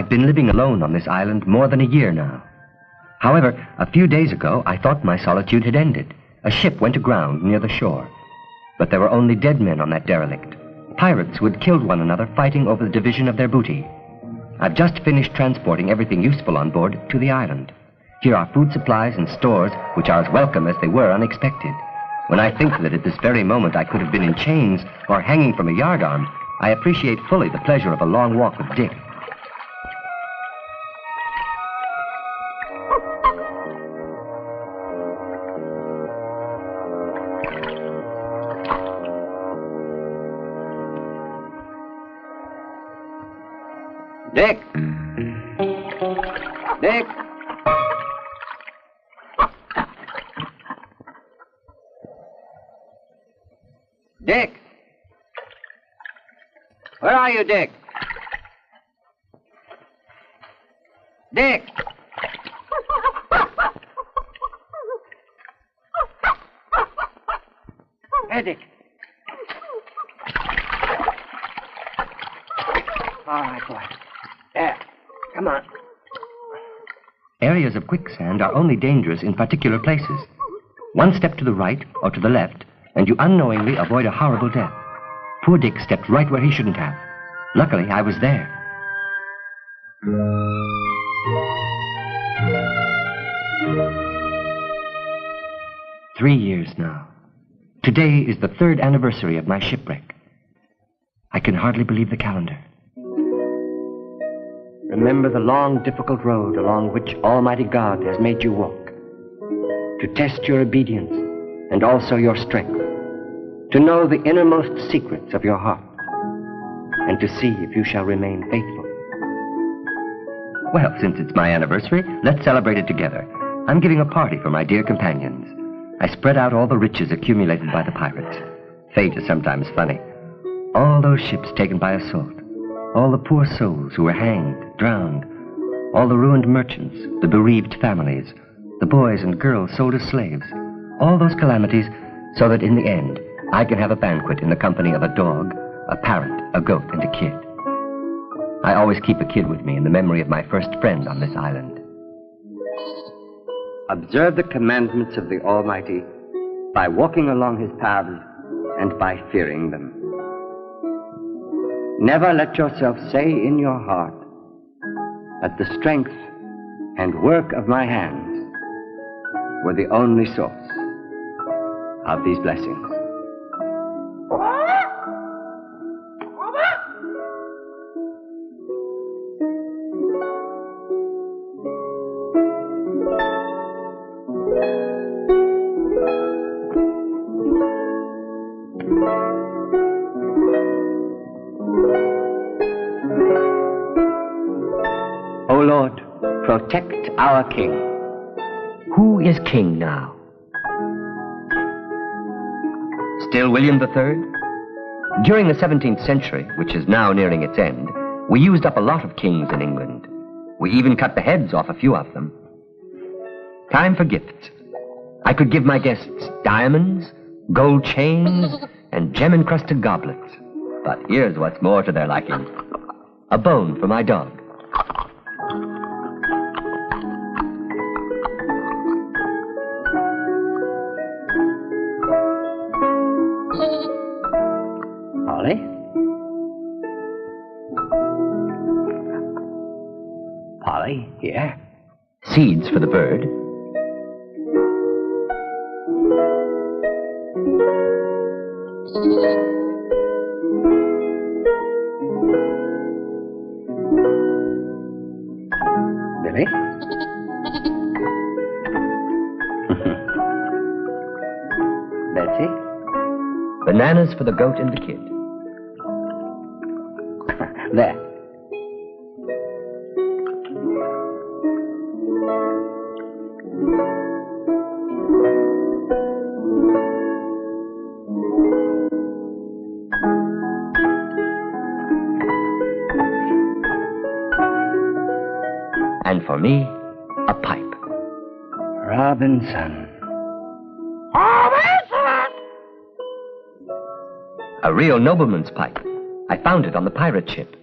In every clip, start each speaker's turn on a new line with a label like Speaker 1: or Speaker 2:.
Speaker 1: I've been living alone on this island more than a year now. However, a few days ago, I thought my solitude had ended. A ship went aground near the shore. But there were only dead men on that derelict. Pirates who had killed one another fighting over the division of their booty. I've just finished transporting everything useful on board to the island. Here are food supplies and stores which are as welcome as they were unexpected. When I think that at this very moment I could have been in chains or hanging from a yardarm, I appreciate fully the pleasure of a long walk with Dick.
Speaker 2: Dick! Dick! Dick! Where are you, Dick? Dick! Hey, Dick. All right, boy. There. Come on.
Speaker 1: Areas of quicksand are only dangerous in particular places. One step to the right or to the left, and you unknowingly avoid a horrible death. Poor Dick stepped right where he shouldn't have. Luckily, I was there. "3 years now. Today is the 3rd anniversary of my shipwreck. I can hardly believe the calendar. Remember the long, difficult road along which Almighty God has made you walk. To test your obedience and also your strength. To know the innermost secrets of your heart. And to see if you shall remain faithful. Well, since it's my anniversary, let's celebrate it together. I'm giving a party for my dear companions. I spread out all the riches accumulated by the pirates. Fate is sometimes funny. All those ships taken by assault. All the poor souls who were hanged, drowned. All the ruined merchants, the bereaved families. The boys and girls sold as slaves. All those calamities, so that in the end, I can have a banquet in the company of a dog, a parrot, a goat, and a kid. I always keep a kid with me in the memory of my first friend on this island.
Speaker 2: Observe the commandments of the Almighty by walking along his paths and by fearing them. Never let yourself say in your heart that the strength and work of my hands were the only source of these blessings.
Speaker 1: O Lord, protect our king. Who is king now? Still William III? During the 17th century, which is now nearing its end, we used up a lot of kings in England. We even cut the heads off a few of them. Time for gifts. I could give my guests diamonds, gold chains, and gem-encrusted goblets. But here's what's more to their liking. A bone for my dog.
Speaker 2: Polly? Polly, here.
Speaker 1: Seeds for the bird.
Speaker 2: Billy? Betsy?
Speaker 1: Bananas for the goat and the kid.
Speaker 2: There.
Speaker 1: And for me, a pipe.
Speaker 2: Robinson.
Speaker 1: A real nobleman's pipe. I found it on the pirate ship.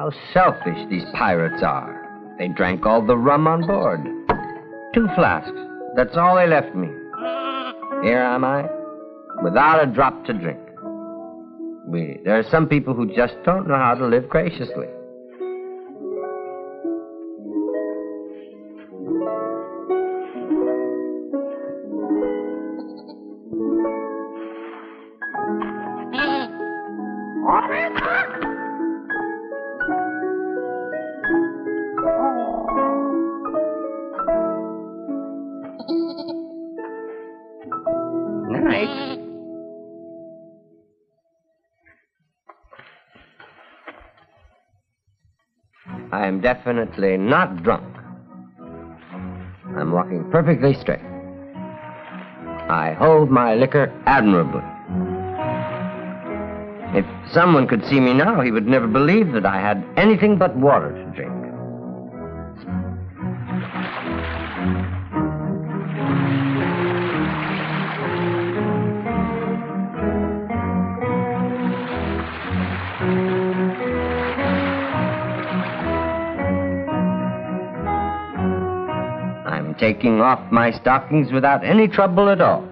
Speaker 3: How selfish these pirates are. They drank all the rum on board. 2 flasks. That's all they left me. Here am I, without a drop to drink. There are some people who just don't know how to live graciously.
Speaker 2: Night.
Speaker 3: I am definitely not drunk. I'm walking perfectly straight. I hold my liquor admirably. If someone could see me now, he would never believe that I had anything but water to drink. Taking off my stockings without any trouble at all.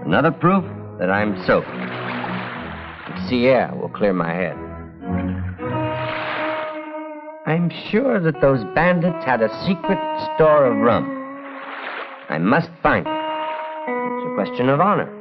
Speaker 3: Another proof that I'm sober. The sea air will clear my head. I'm sure that those bandits had a secret store of rum. I must find it. It's a question of honor.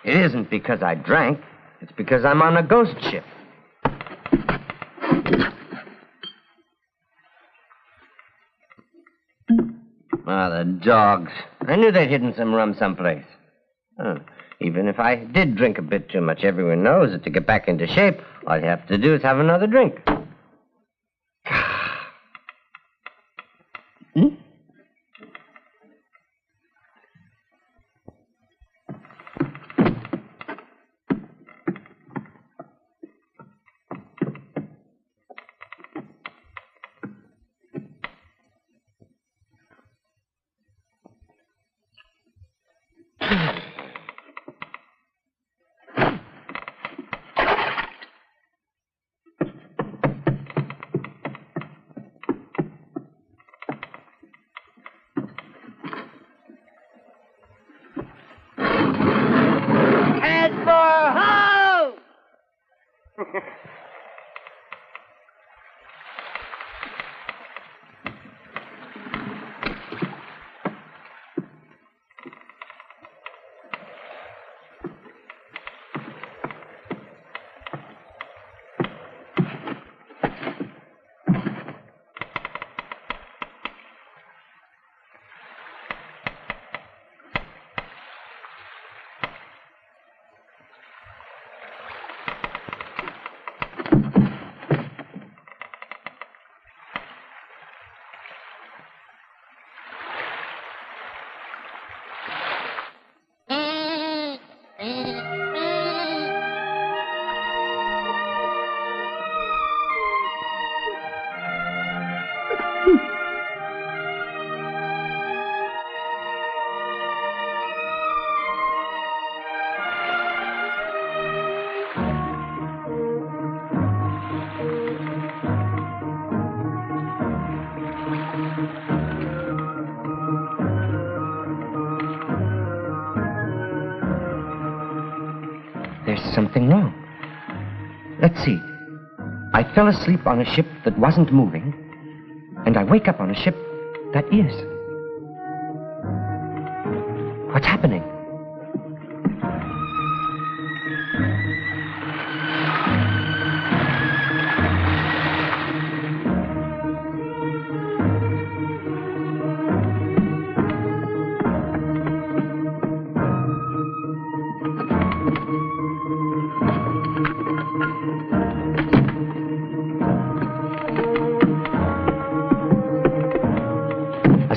Speaker 3: It isn't because I drank. It's because I'm on a ghost ship. Ah, the dogs. I knew they'd hidden some rum someplace. Even if I did drink a bit too much, everyone knows that to get back into shape, all you have to do is have another drink.
Speaker 1: something wrong. Let's see. I fell asleep on a ship that wasn't moving, and I wake up on a ship that is. What's happening?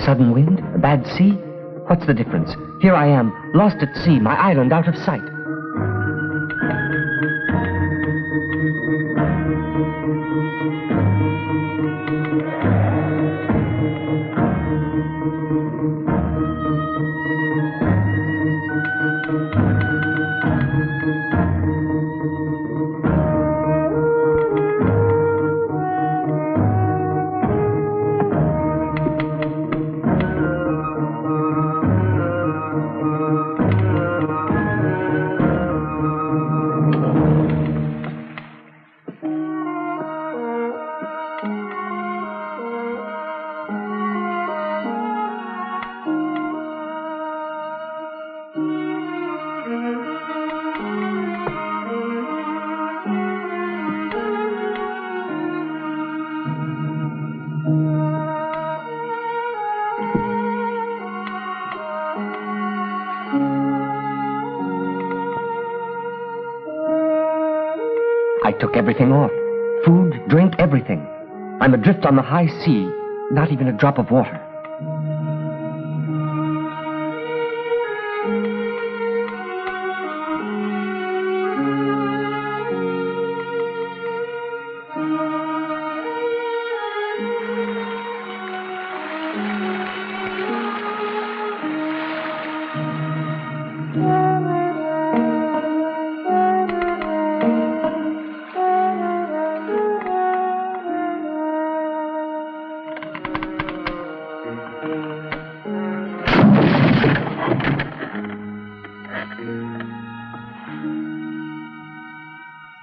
Speaker 1: Sudden wind? A bad sea? What's the difference? Here I am, lost at sea, my island out of sight. I took everything off. Food, drink, everything. I'm adrift on the high sea, not even a drop of water.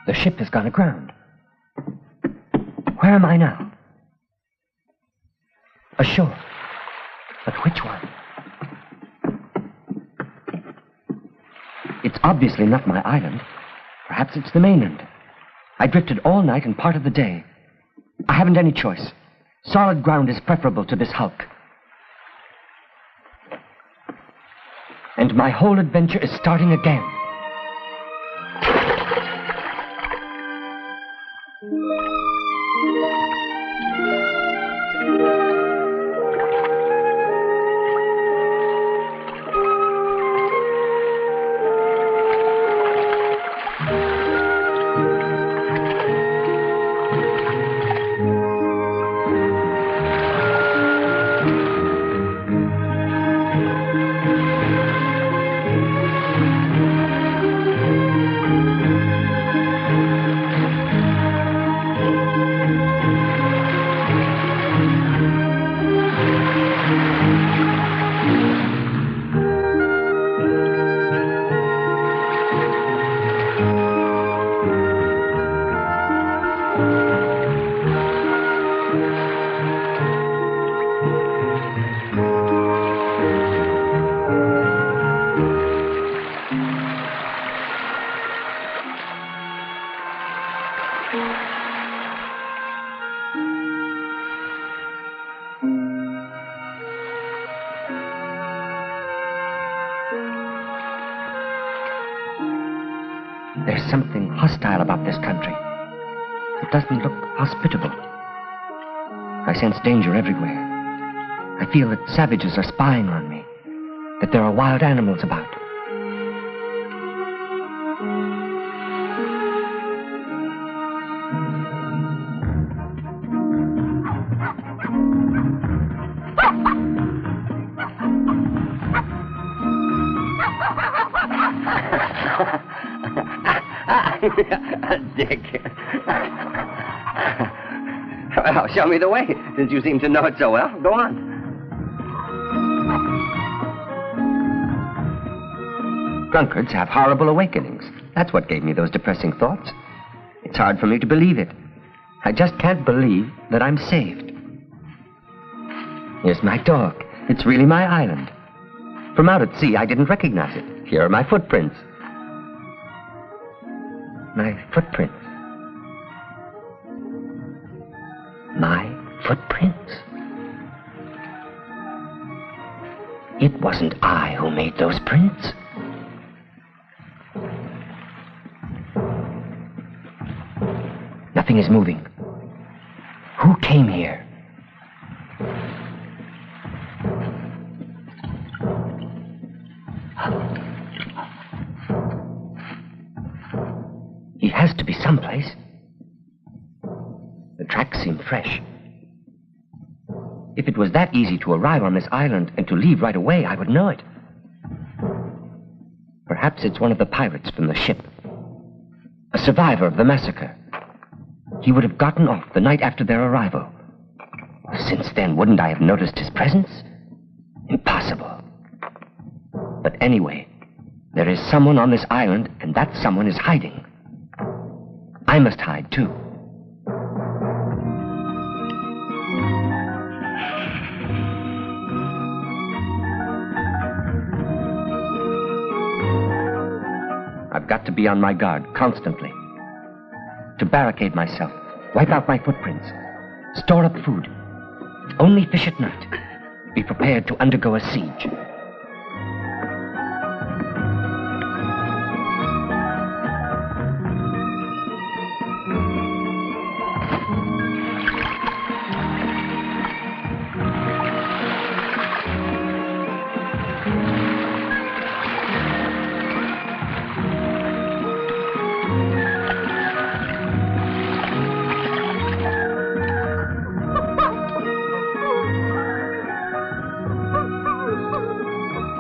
Speaker 1: The ship has gone aground. Where am I now? Ashore. But which one? It's obviously not my island. Perhaps it's the mainland. I drifted all night and part of the day. I haven't any choice. Solid ground is preferable to this hulk. And my whole adventure is starting again. There's something hostile about this country. It doesn't look hospitable. I sense danger everywhere. I feel that savages are spying on me, that there are wild animals about.
Speaker 2: Dick. Well, show me the way, since you seem to know it so well. Go on.
Speaker 1: Drunkards have horrible awakenings. That's what gave me those depressing thoughts. It's hard for me to believe it. I just can't believe that I'm saved. Here's my dog. It's really my island. From out at sea, I didn't recognize it. Here are my footprints. My footprints. My footprints. It wasn't I who made those prints. Nothing is moving. Who came here? He has to be someplace. The tracks seem fresh. If it was that easy to arrive on this island and to leave right away, I would know it. Perhaps it's one of the pirates from the ship. A survivor of the massacre. He would have gotten off the night after their arrival. Since then, wouldn't I have noticed his presence? Impossible. But anyway, there is someone on this island, and that someone is hiding. I must hide, too. I've got to be on my guard constantly. To barricade myself, wipe out my footprints, store up food, only fish at night, be prepared to undergo a siege.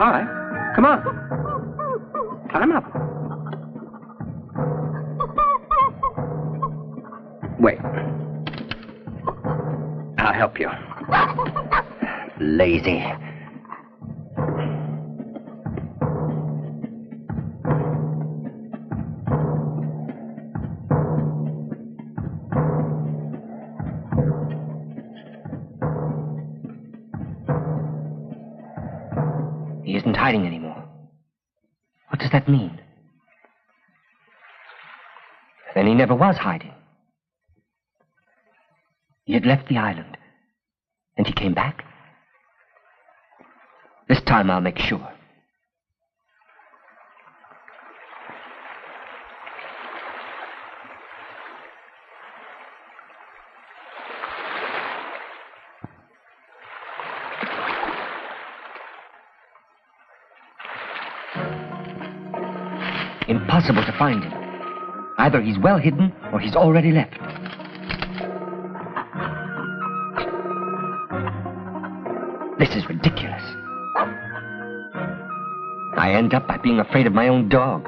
Speaker 2: All right, come on. Climb up. Wait. I'll help you. Lazy.
Speaker 1: He isn't hiding anymore. What does that mean? Then he never was hiding. He had left the island, and he came back. This time I'll make sure. Impossible to find him. Either he's well hidden or he's already left. This is ridiculous. I end up by being afraid of my own dog.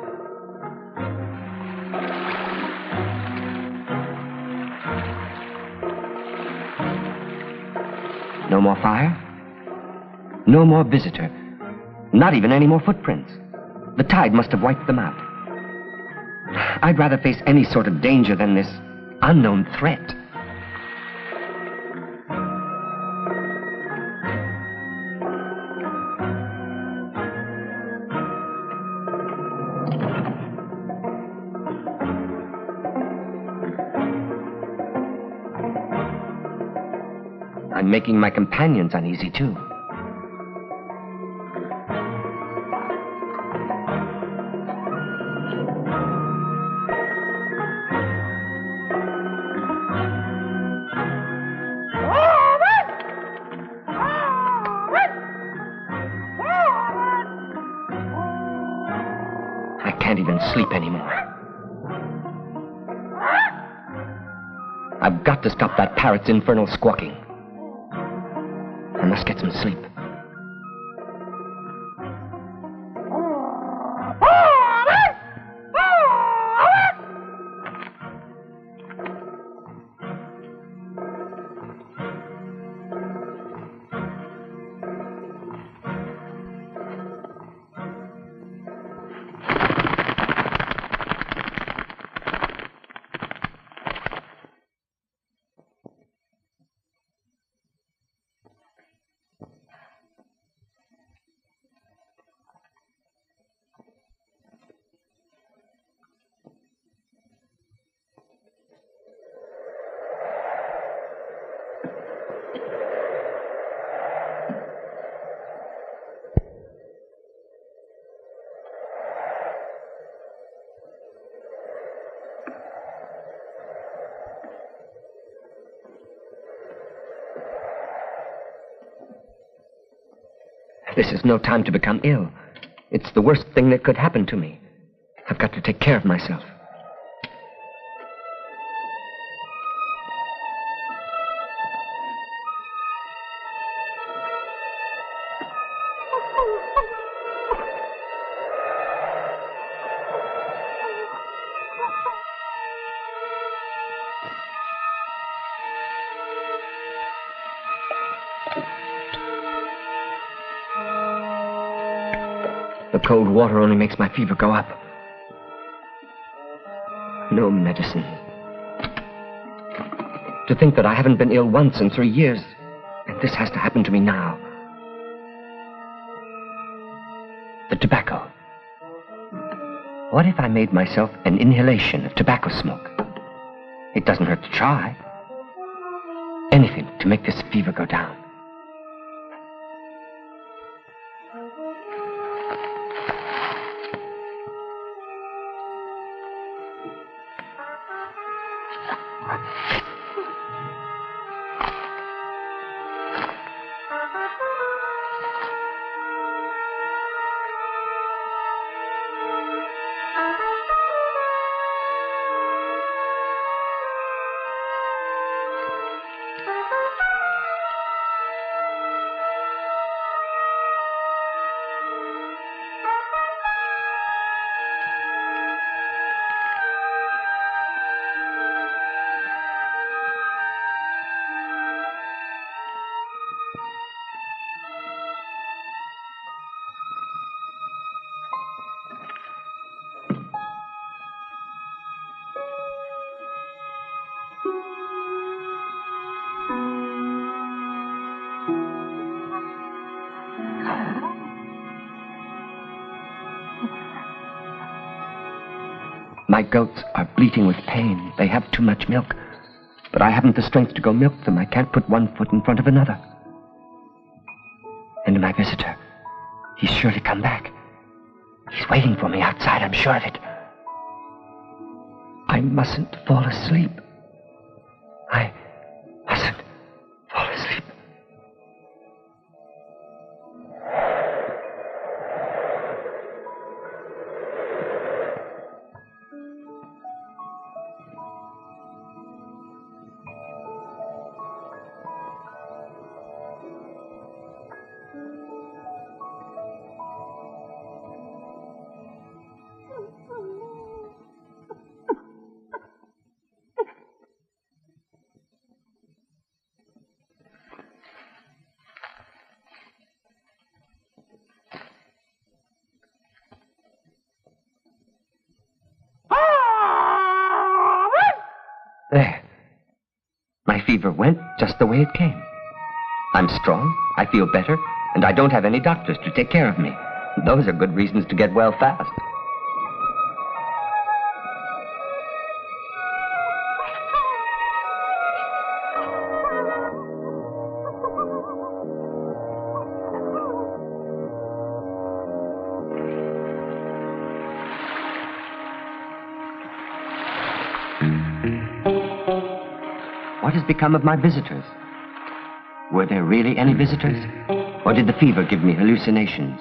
Speaker 1: No more fire. No more visitor. Not even any more footprints. The tide must have wiped them out. I'd rather face any sort of danger than this unknown threat. I'm making my companions uneasy, too. I can't even sleep anymore. I've got to stop that parrot's infernal squawking. I must get some sleep. This is no time to become ill. It's the worst thing that could happen to me. I've got to take care of myself. The cold water only makes my fever go up. No medicine. To think that I haven't been ill once in 3 years, and this has to happen to me now. The tobacco. What if I made myself an inhalation of tobacco smoke? It doesn't hurt to try. Anything to make this fever go down. My goats are bleating with pain. They have too much milk. But I haven't the strength to go milk them. I can't put one foot in front of another. And my visitor, he's surely come back. He's waiting for me outside, I'm sure of it. I mustn't fall asleep. I mustn't fall asleep. There. My fever went just the way it came. I'm strong, I feel better, and I don't have any doctors to take care of me. Those are good reasons to get well fast. What has become of my visitors? Were there really any visitors? Or did the fever give me hallucinations?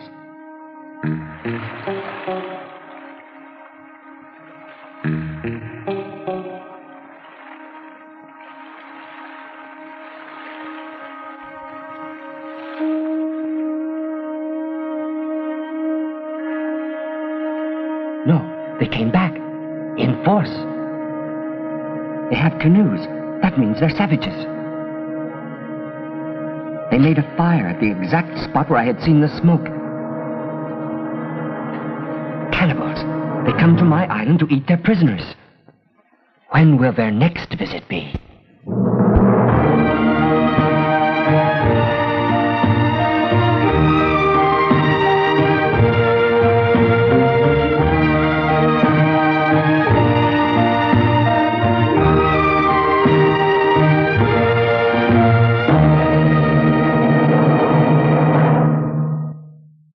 Speaker 1: No, they came back. In force. They have canoes. That means they're savages. They made a fire at the exact spot where I had seen the smoke. Cannibals. They come to my island to eat their prisoners. When will their next visit be?